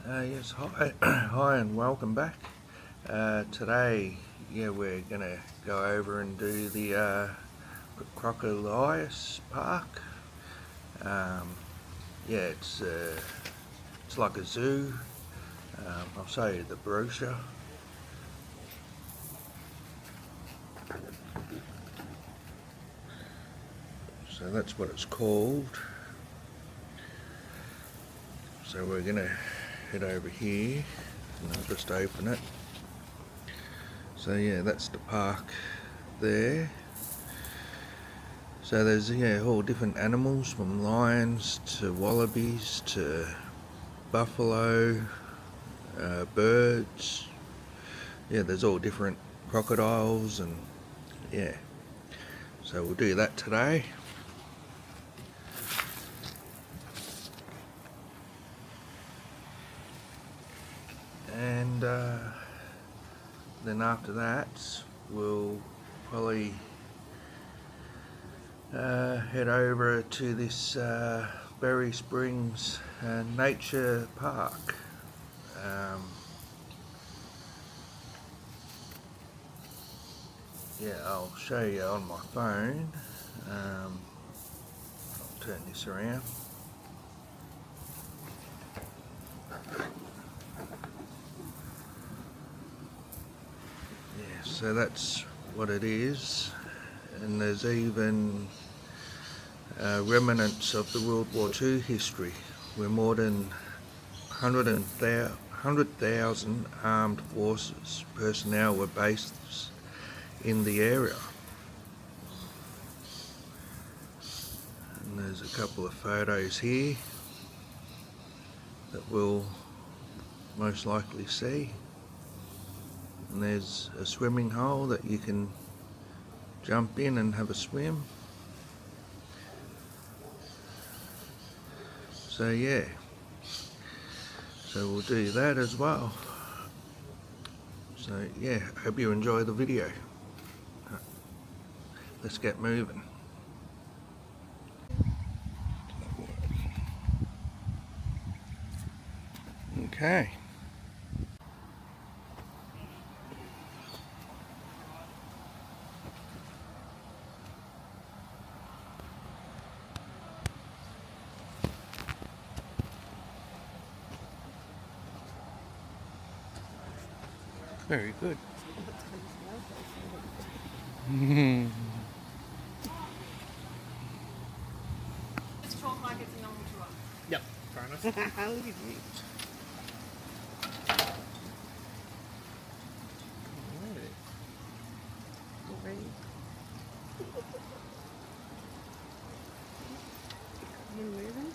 Yes, hi, hi and welcome back. Today, we're gonna go over and do the Crocodylus Park. It's like a zoo. I'll show you the brochure. So that's what it's called. So we're gonna head over here and I'll just open it. So yeah, that's the park there. So there's all different animals, from lions to wallabies to buffalo, birds. Yeah, there's all different crocodiles and yeah. So we'll do that today. And then after that, we'll probably head over to this Berry Springs Nature Park. I'll show you on my phone. I'll turn this around. Yeah, so that's what it is. And there's even remnants of the World War II history, where more than 100,000 armed forces personnel were based in the area. And there's a couple of photos here that we'll most likely see. And there's a swimming hole that you can jump in and have a swim. So yeah, so we'll do that as well. So yeah, hope you enjoy the video. Let's get moving. Okay. Very good. It's talk like it's a normal tour. Yep, fair enough. Look at you. Already. You moving?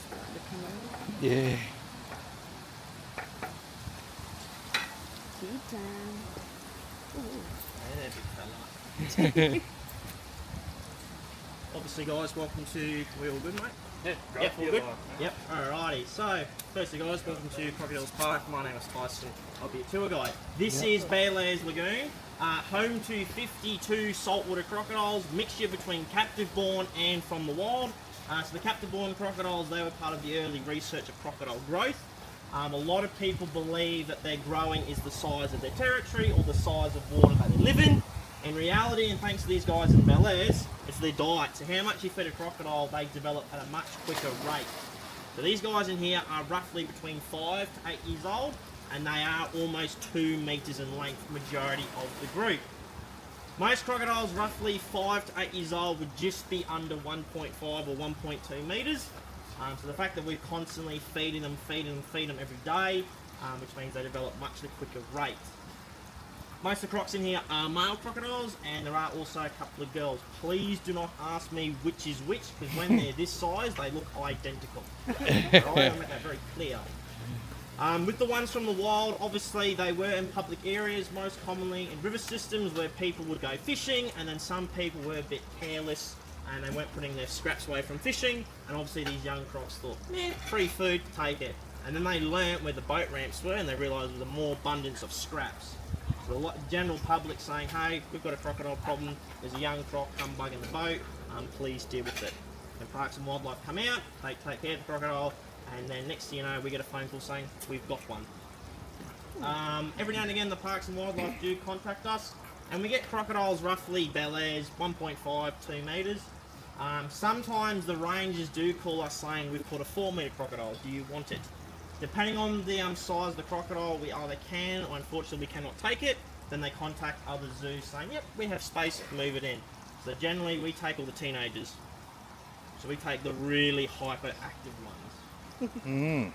Starting to come over. Yeah. Tea time. Ooh. Yeah, big fella. Obviously, guys, welcome to. We all good, mate? Yeah, Yep, all good. Yep. Alrighty. So, firstly, guys, welcome to Crocodylus Park. My name is Tyson. I'll be your tour guide. This is Bearlairs Lagoon, home to 52 saltwater crocodiles, mixture between captive-born and from the wild. So the captive-born crocodiles, they were part of the early research of crocodile growth. A lot of people believe that their growing is the size of their territory or the size of water that they live in. In reality, and thanks to these guys in Bearlairs, it's their diet. So how much you feed a crocodile, they develop at a much quicker rate. So these guys in here are roughly between 5 to 8 years old, and they are almost 2 meters in length, majority of the group. Most crocodiles, roughly 5 to 8 years old, would just be under 1.5 or 1.2 meters. So the fact that we're constantly feeding them every day, which means they develop much the quicker rate. Most of the crocs in here are male crocodiles, and there are also a couple of girls. Please do not ask me which is which, because when they're this size, they look identical. Right? I'll make that very clear. With the ones from the wild, obviously they were in public areas, most commonly in river systems where people would go fishing, and then some people were a bit careless and they weren't putting their scraps away from fishing, and obviously these young crocs thought, free food, take it. And then they learnt where the boat ramps were, and they realised there was a more abundance of scraps. So the general public saying, hey, we've got a crocodile problem, there's a young croc come bugging the boat, please deal with it. And Parks and Wildlife come out, they take care of the crocodile, and then next thing you know, we get a phone call saying, we've got one. Every now and again, the Parks and Wildlife do contact us, and we get crocodiles roughly Bel-Airs, 1.5, 2 metres. Sometimes the rangers do call us saying, we've caught a 4 metre crocodile, do you want it? Depending on the size of the crocodile, we either can or unfortunately we cannot take it. Then they contact other zoos saying, yep, we have space, move it in. So generally we take all the teenagers. So we take the really hyperactive ones.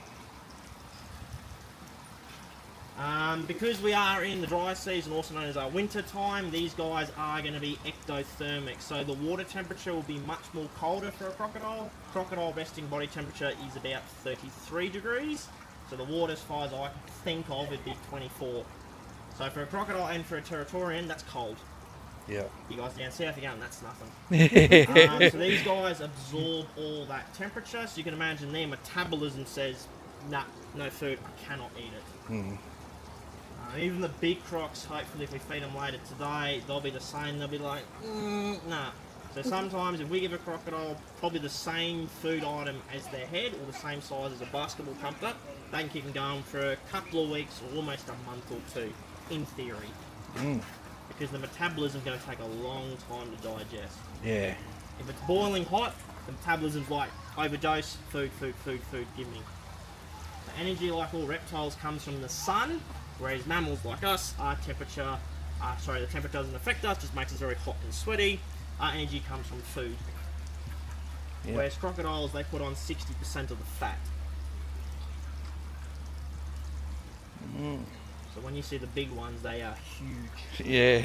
Because we are in the dry season, also known as our winter time, these guys are going to be ectothermic. So the water temperature will be much more colder for a crocodile. Crocodile resting body temperature is about 33 degrees. So the water, as far as I can think of, would be 24. So for a crocodile and for a Territorian, that's cold. Yeah. You guys down south again, that's nothing. So these guys absorb all that temperature. So you can imagine their metabolism says, nah, no food, I cannot eat it. Even the big crocs, hopefully if we feed them later today, they'll be the same. They'll be like, nah. So sometimes if we give a crocodile probably the same food item as their head, or the same size as a basketball pumped up, they can keep them going for a couple of weeks or almost a month or two, in theory. Because the metabolism is going to take a long time to digest. Yeah. If it's boiling hot, the metabolism's like, overdose, food, give me. The energy, like all reptiles, comes from the sun, whereas mammals like us, the temperature doesn't affect us, just makes us very hot and sweaty. Our energy comes from food. Yep. Whereas crocodiles, they put on 60% of the fat. So when you see the big ones, they are huge. Yeah.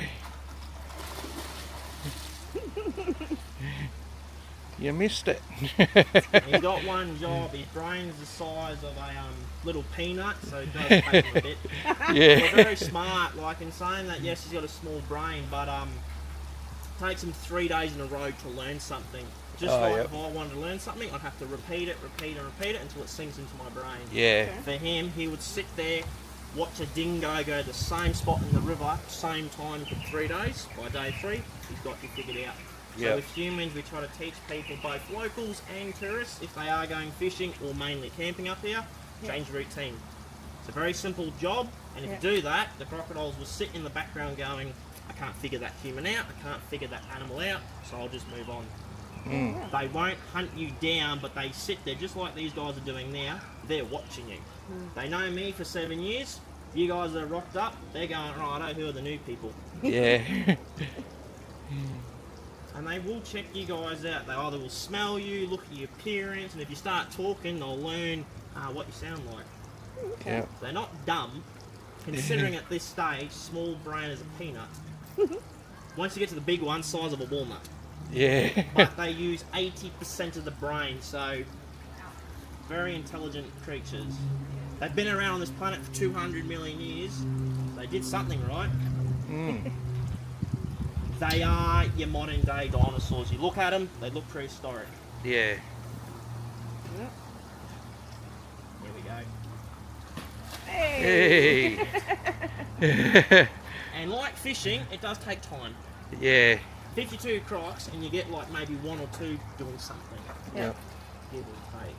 You missed it. He's got one job. His brain's the size of a little peanut, so it does take him a bit. Yeah. They're very smart. Like in saying that, yes, he's got a small brain, but it takes him 3 days in a row to learn something. Just if I wanted to learn something, I'd have to repeat it until it sinks into my brain. Yeah. For him, he would sit there, watch a dingo go to the same spot in the river, same time for 3 days. By day 3, he's got it figured out. So with humans, we try to teach people, both locals and tourists, if they are going fishing or mainly camping up here, change routine. It's a very simple job, and if you do that, the crocodiles will sit in the background going, I can't figure that human out, I can't figure that animal out, so I'll just move on. They won't hunt you down, but they sit there just like these guys are doing now. They're watching you. They know me for 7 years. You guys are rocked up. They're going, right, who are the new people? Yeah. And they will check you guys out. They either will smell you, look at your appearance, and if you start talking, they'll learn what you sound like. Yeah. They're not dumb, considering at this stage, small brain is a peanut. Once you get to the big one, size of a walnut. Yeah. But they use 80% of the brain, so very intelligent creatures. They've been around on this planet for 200 million years. They did something right. They are your modern day dinosaurs. You look at them, they look prehistoric. Yeah. There we go. Hey. And like fishing, it does take time. Yeah. 52 crocs and you get like maybe 1 or 2 doing something. Yep. Give or take.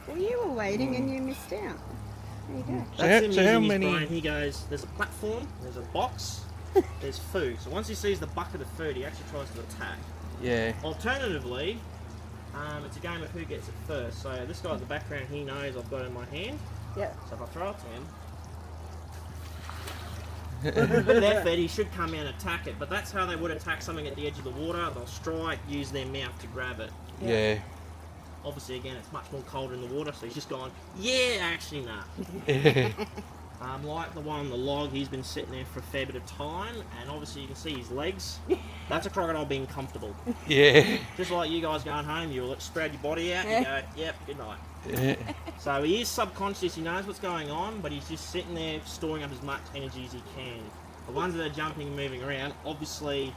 Well, you were waiting and you missed out. There you go. That's him So how using his many- brain. He goes, there's a platform, there's a box, there's food. So once he sees the bucket of food, he actually tries to attack. Yeah. Alternatively, it's a game of who gets it first. So this guy in the background, he knows I've got it in my hand. Yep. So if I throw it to him, with effort, he should come out and attack it. But that's how they would attack something at the edge of the water. They'll strike, use their mouth to grab it. Yeah. Obviously, again, it's much more colder in the water, so he's just gone, yeah, actually, nah. Like the one on the log, he's been sitting there for a fair bit of time, and obviously you can see his legs. That's a crocodile being comfortable. Yeah. Just like you guys going home, you'll spread your body out, you go, yep, good night. So he is subconscious, he knows what's going on, but he's just sitting there storing up as much energy as he can. The ones that are jumping and moving around, obviously,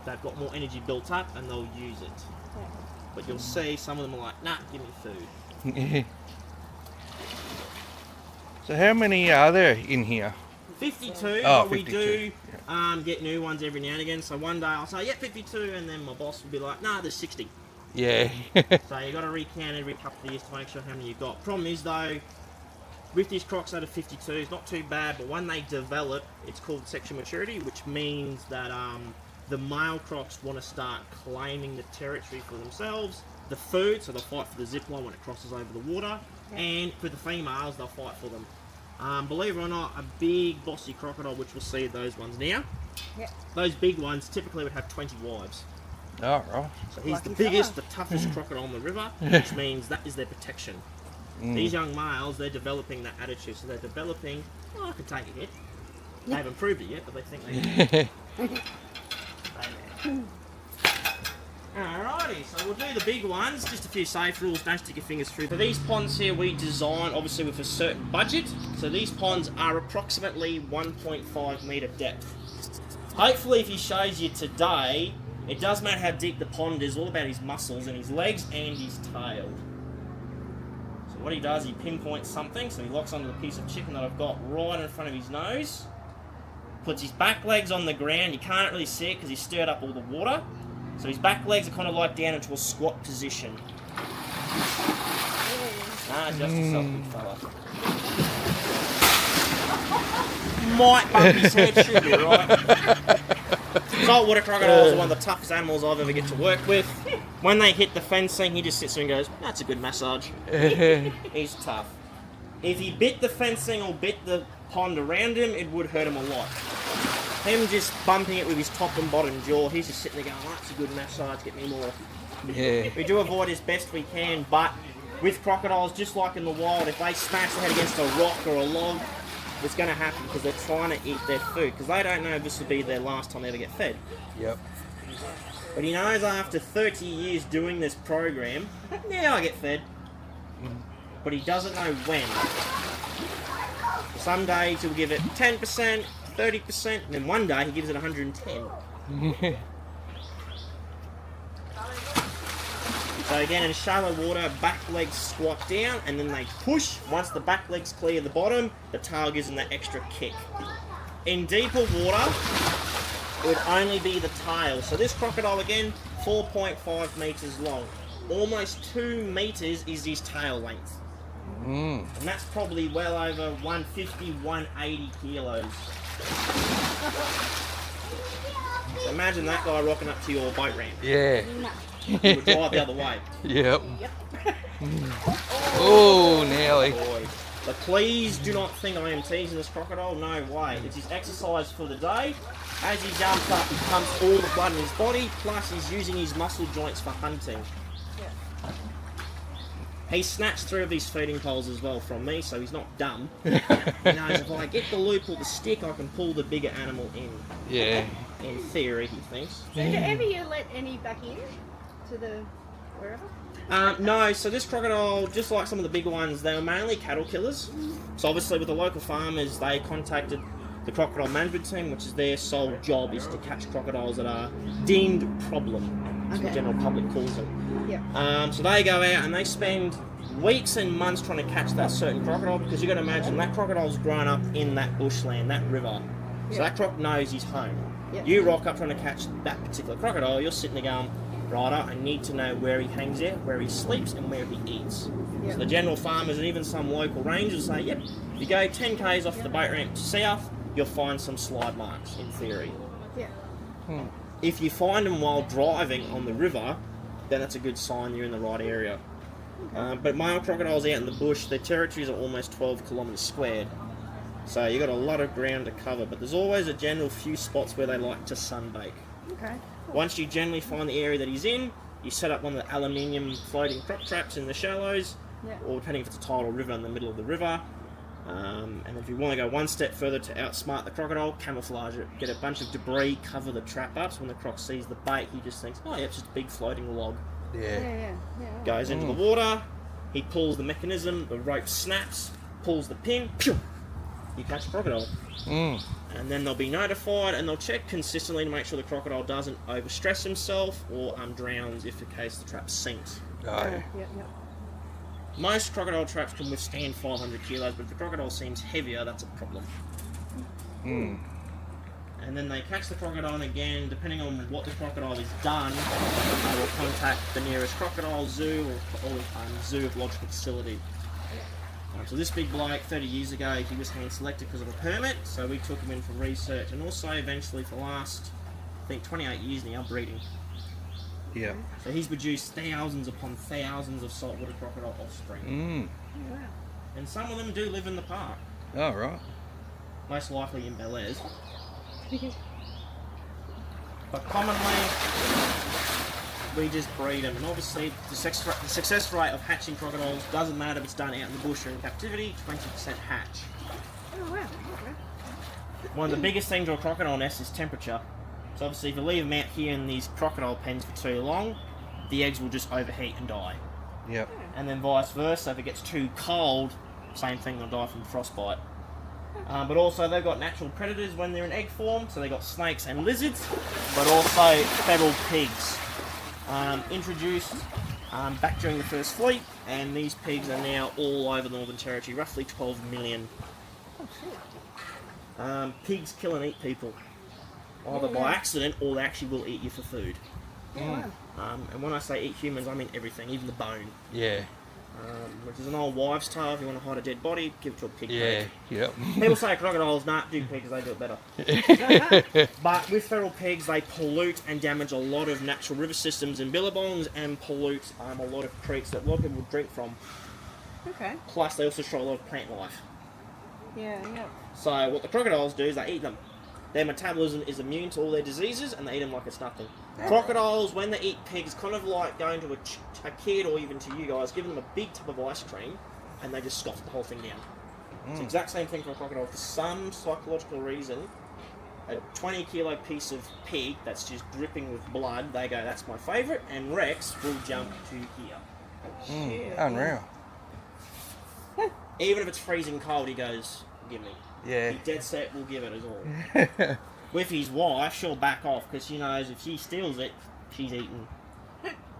they've got more energy built up and they'll use it. Yeah. But you'll see some of them are like, nah, give me food. So how many are there in here? 52, Oh, but we 52, do get new ones every now and again. So one day I'll say, yeah, 52, and then my boss will be like, nah, there's 60. Yeah. So you got to recount every couple of years to make sure how many you've got. Problem is though, with these crocs out of 52, it's not too bad, but when they develop, it's called sexual maturity, which means that the male crocs want to start claiming the territory for themselves, the food, so they'll fight for the zip line when it crosses over the water, and for the females, they'll fight for them. Believe it or not, a big bossy crocodile, which we'll see those ones now, those big ones typically would have 20 wives. Oh, right. So he's Lucky the biggest, fella. the toughest crocodile on the river, which means that is their protection. These young males, they're developing that attitude, so they're developing, oh, I can take a hit. They haven't proved it yet, but they think they can. Alrighty, so we'll do the big ones, just a few safe rules, don't stick your fingers through. So these ponds here we design obviously with a certain budget, so these ponds are approximately 1.5 metre depth. Hopefully if he shows you today, it doesn't matter how deep the pond is, all about his muscles and his legs and his tail. So what he does, he pinpoints something, so he locks onto the piece of chicken that I've got right in front of his nose, puts his back legs on the ground, you can't really see it because he's stirred up all the water. So his back legs are kind of like down into a squat position. Ah, just yourself, big fella. Might bump his head, should be right. Saltwater crocodiles are one of the toughest animals I've ever get to work with. When they hit the fencing, he just sits there and goes, that's a good massage. He's tough. If he bit the fencing or bit the pond around him, it would hurt him a lot. Him just bumping it with his top and bottom jaw, he's just sitting there going, oh, that's a good massage, get me more. Yeah. We do avoid as best we can, but with crocodiles, just like in the wild, if they smash their head against a rock or a log, it's going to happen because they're trying to eat their food, because they don't know if this will be their last time they ever get fed. Yep. But he knows after 30 years doing this program, yeah, I get fed. But he doesn't know when. Some days he'll give it 10%, 30%, and then one day he gives it 110. So again, in shallow water, back legs squat down, and then they push. Once the back legs clear the bottom, the tail gives them that extra kick. In deeper water, it would only be the tail. So this crocodile, again, 4.5 metres long. Almost 2 metres is his tail length. And that's probably well over 150, 180 kilos. So imagine that guy rocking up to your boat ramp. Yeah. He would drive the other way. Yep. Oh, nearly. Boy. But please do not think I am teasing this crocodile. No way. It's his exercise for the day. As he jumps up, he pumps all the blood in his body, plus he's using his muscle joints for hunting. He snatched 3 of these feeding poles as well from me, so he's not dumb. He knows if I get the loop or the stick, I can pull the bigger animal in. Yeah. In theory, he thinks. So do ever you let any back in to the wherever? No, so this crocodile, just like some of the big ones, they were mainly cattle killers. So obviously with the local farmers, they contacted the crocodile management team, which is their sole job, is to catch crocodiles that are deemed problem, as the general public calls them. Yeah. So they go out and they spend weeks and months trying to catch that certain crocodile, because you've got to imagine that crocodile's grown up in that bushland, that river. So that croc knows his home. Yeah. You rock up trying to catch that particular crocodile, you're sitting there going, right, I need to know where he hangs out, where he sleeps, and where he eats. Yeah. So the general farmers and even some local rangers say, yep, if you go 10 k's off the boat ramp south, you'll find some slide marks, in theory. Yeah. If you find them while driving on the river, then that's a good sign you're in the right area. But male crocodiles out in the bush, their territories are almost 12 kilometres squared. So you've got a lot of ground to cover, but there's always a general few spots where they like to sunbake. Okay. Once you generally find the area that he's in, you set up one of the aluminium floating croc traps in the shallows, or depending if it's a tidal river, in the middle of the river. And if you want to go one step further to outsmart the crocodile, camouflage it. Get a bunch of debris, cover the trap up, so when the croc sees the bait, he just thinks, oh yeah, it's just a big floating log. Yeah. Goes into the water, he pulls the mechanism, the rope snaps, pulls the pin, pew! You catch a crocodile. and then they'll be notified, and they'll check consistently to make sure the crocodile doesn't overstress himself or drowns if in case the trap sinks. Oh, Yeah. Most crocodile traps can withstand 500 kilos, but if the crocodile seems heavier, that's a problem. And then they catch the crocodile, and again, depending on what the crocodile has done, they will contact the nearest crocodile zoo or zoological facility. So this big bloke, 30 years ago, he was hand selected because of a permit, so we took him in for research, and also eventually for the last, I think, 28 years now, breeding. yeah. So he's produced thousands upon thousands of saltwater crocodile offspring. Oh, wow. And some of them do live in the park, Oh, right. most likely in Bel Airs. But commonly, we just breed them, and obviously the success rate of hatching crocodiles doesn't matter if it's done out in the bush or in captivity, 20% hatch. Oh, wow. Okay. One of the biggest things to a crocodile nest is temperature. So obviously if you leave them out here in these crocodile pens for too long, the eggs will just overheat and die. Yep. And then vice versa, if it gets too cold, same thing, they'll die from frostbite. But also they've got natural predators when they're in egg form, so they've got snakes and lizards, but also feral pigs. Introduced back during the first fleet, and these pigs are now all over the Northern Territory, roughly 12 million. Oh, shit. Pigs kill and eat people, either by accident or they actually will eat you for food. Yeah, wow. And when I say eat humans, I mean everything, even the bone. Yeah. Which is an old wives' tale. If you want to hide a dead body, give it to a pig. Yeah. Yep. People say crocodiles, nah, do pigs, they do it better. But with feral pigs, they pollute and damage a lot of natural river systems and billabongs, and pollute a lot of creeks that a lot of people drink from. Okay. Plus, they also destroy a lot of plant life. Yeah. So what the crocodiles do is they eat them. Their metabolism is immune to all their diseases, and they eat them like it's nothing. Crocodiles, when they eat pigs, kind of like going to a kid or even to you guys, giving them a big tub of ice cream, and they just scoff the whole thing down. It's the exact same thing for a crocodile. For some psychological reason, a 20-kilo piece of pig that's just dripping with blood, they go, that's my favourite, and Rex will jump to here. Unreal. Even if it's freezing cold, he goes, give me. Yeah. He dead set will give it as all. With his wife, she'll back off because she knows if she steals it, she's eaten.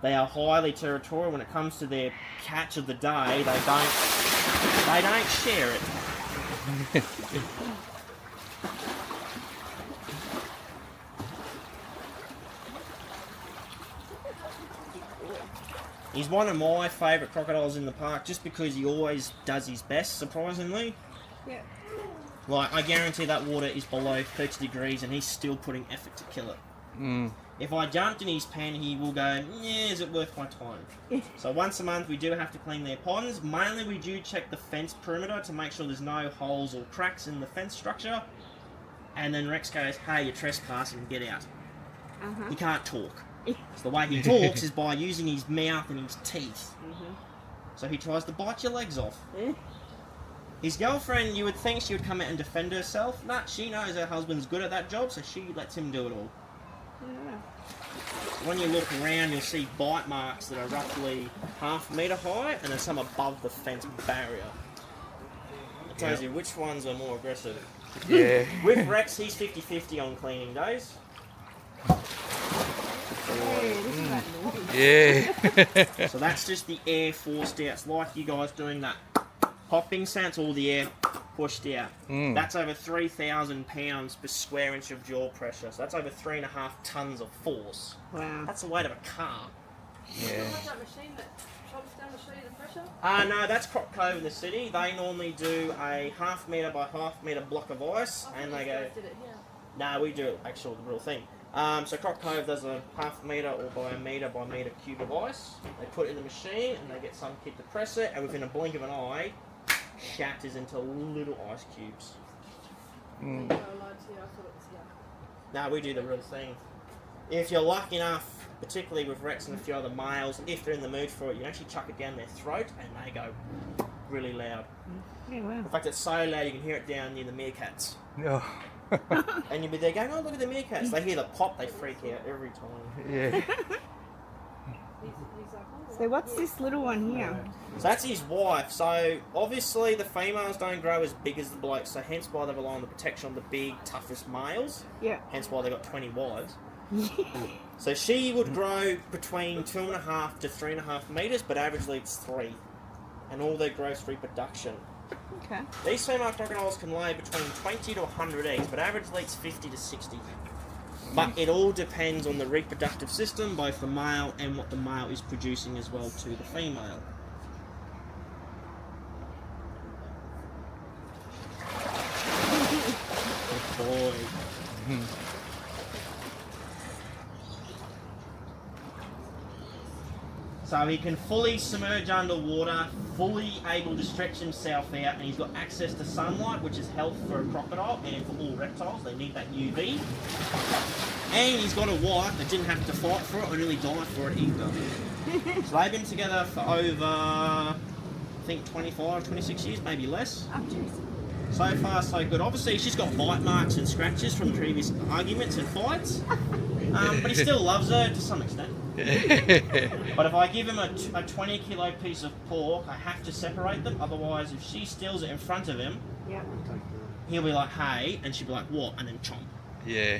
They are highly territorial when it comes to their catch of the day. They don't share it. He's one of my favourite crocodiles in the park just because he always does his best, surprisingly. Yeah. Like, I guarantee that water is below 30 degrees and he's still putting effort to kill it. If I jumped in his pen, he will go, yeah, is it worth my time? So once a month we do have to clean their ponds. Mainly we do check the fence perimeter to make sure there's no holes or cracks in the fence structure. And then Rex goes, hey, you're trespassing, get out. He can't talk. So the way he talks is by using his mouth and his teeth. So he tries to bite your legs off. His girlfriend, you would think she would come out and defend herself. Nah, she knows her husband's good at that job, so she lets him do it all. When you look around, you'll see bite marks that are roughly half a metre high, and then some above the fence barrier. It tells you which ones are more aggressive. Yeah. With Rex, he's 50-50 on cleaning days. Hey, this is like naughty. Yeah. So that's just the air forced out. It's like you guys doing that popping sound, it's all the air pushed out. That's over 3,000 pounds per square inch of jaw pressure. So that's over 3.5 tons of force. Wow. That's the weight of a car. Yeah. that machine that chops down to show you the pressure? No, that's Croc Cove in the city. They normally do a half metre by half metre block of ice, and they go. Did it here. No, we do actually the real thing. So Croc Cove does a half metre or by a metre cube of ice. They put it in the machine, and they get some kid to press it, and within a blink of an eye, shatters into little ice cubes. Now we do the real thing. If you're lucky enough, particularly with Rex and a few other males, if they're in the mood for it, you can actually chuck it down their throat and they go really loud. Yeah, wow. In fact, it's so loud you can hear it down near the meerkats. Oh. And you'll be there going, oh, look at the meerkats. They hear the pop, they freak out every time. Yeah. He's So what's this little one here? So that's his wife. So obviously the females don't grow as big as the blokes, so hence why they rely on the protection of the big, toughest males. Yeah. Hence why they got 20 wives. So she would grow between 2.5 to 3.5 metres, but averagely it's 3. And all their gross reproduction. Okay. These female crocodiles can lay between 20 to 100 eggs, but averagely it's 50 to 60. But it all depends on the reproductive system, both the male and what the male is producing as well to the female. Good boy. So he can fully submerge underwater, fully able to stretch himself out, and he's got access to sunlight, which is health for a crocodile and for all reptiles. They need that UV. And he's got a wife that didn't have to fight for it or nearly die for it either. So they've been together for over, I think, 25, 26 years, maybe less. Oh, jeez. So far, so good. Obviously, she's got bite marks and scratches from previous arguments and fights. But he still loves her to some extent. But if I give him a 20 kilo piece of pork, I have to separate them. Otherwise, if she steals it in front of him, Yeah. he'll be like, hey, and she'll be like, what? And then chomp. Yeah.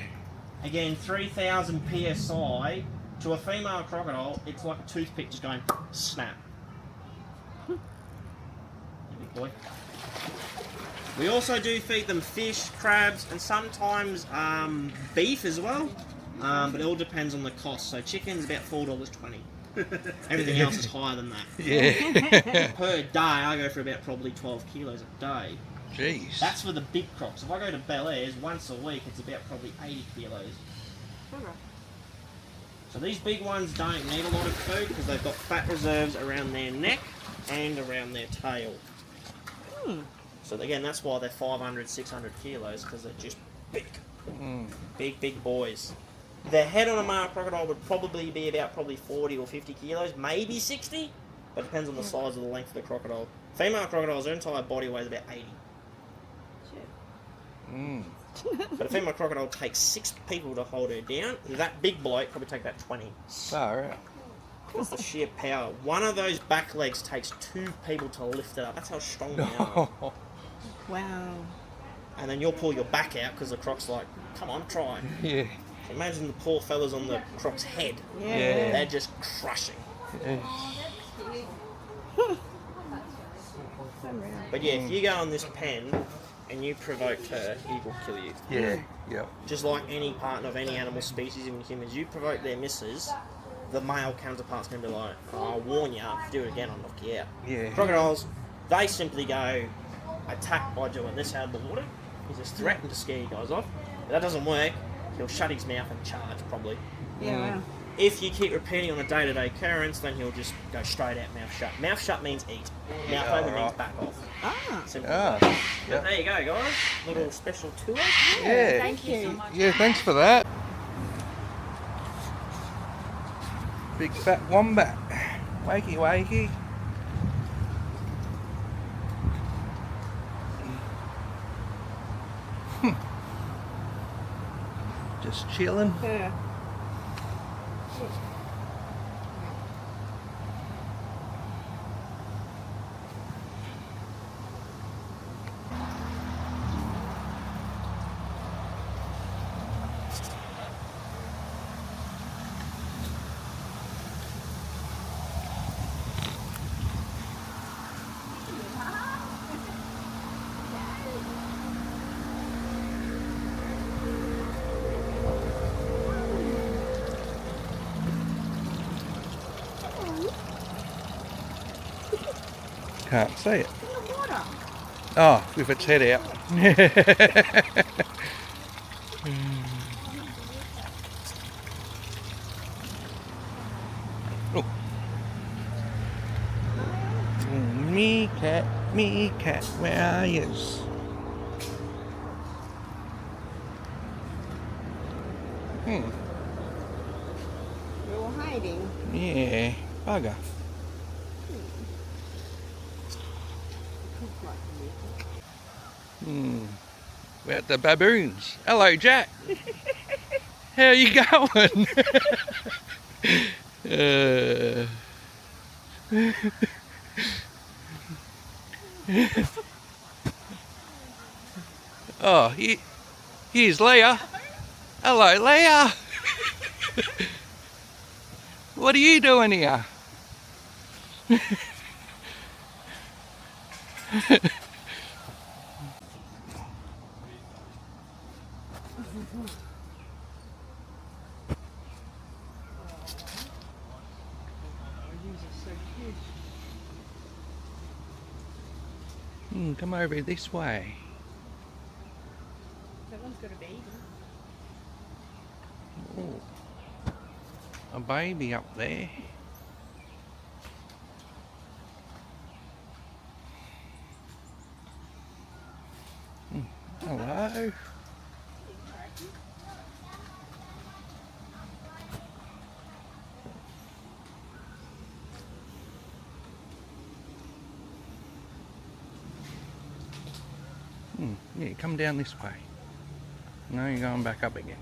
Again, 3,000 psi to a female crocodile, it's like a toothpick just going snap. Big boy. We also do feed them fish, crabs, and sometimes beef as well. But it all depends on the cost. So chicken's about $4.20. Everything else is higher than that. Yeah. Per day, I go for about probably 12 kilos a day. Jeez. That's for the big crocs. If I go to Bel Air's once a week, it's about probably 80 kilos. Okay. So these big ones don't need a lot of food because they've got fat reserves around their neck and around their tail. So again, that's why they're 500, 600 kilos, because they're just big. Big boys. The head on a male crocodile would probably be about 40 or 50 kilos, maybe 60, but it depends on the size of the length of the crocodile. Female crocodiles, their entire body weighs about 80. But a female crocodile takes 6 people to hold her down. That big bloke probably take about 20. Alright. That's the sheer power. One of those back legs takes 2 people to lift it up. That's how strong they are. Wow. And then you'll pull your back out because the croc's like, come on, try. Yeah. Imagine the poor fellas on the croc's head. Yeah. They're just crushing. But yeah, if you go on this pen and you provoke her, he will kill you. Yeah. Yeah. Just like any partner of any animal species, even humans, you provoke their missus, the male counterpart's going to be like, oh, I'll warn you, if you do it again, I'll knock you out. Yeah. Crocodiles, they simply go, attack by doing this out of the water. He's just threatened to scare you guys off. If that doesn't work, he'll shut his mouth and charge, probably. Yeah, wow. If you keep repeating on a day-to-day occurrence, then he'll just go straight out, mouth shut. Mouth shut means eat. Mouth open means back off. Ah. Simple. Ah. But there you go, guys. Little special tour. Yeah. Thank you so much. Yeah, thanks for that. Big fat wombat. Wakey wakey. Just chilling. Yeah. Can't see it. In the water. Oh, with its head out. Oh. Me cat, where are you? We're all hiding. Yeah, bugger. We're at the baboons. Hello, Jack. How you going? Oh, here's Leah. Hello, Leah. What are you doing here? Come over this way. That one's got a baby. Oh, a baby up there. Hello. Yeah, come down this way. No, you're going back up again.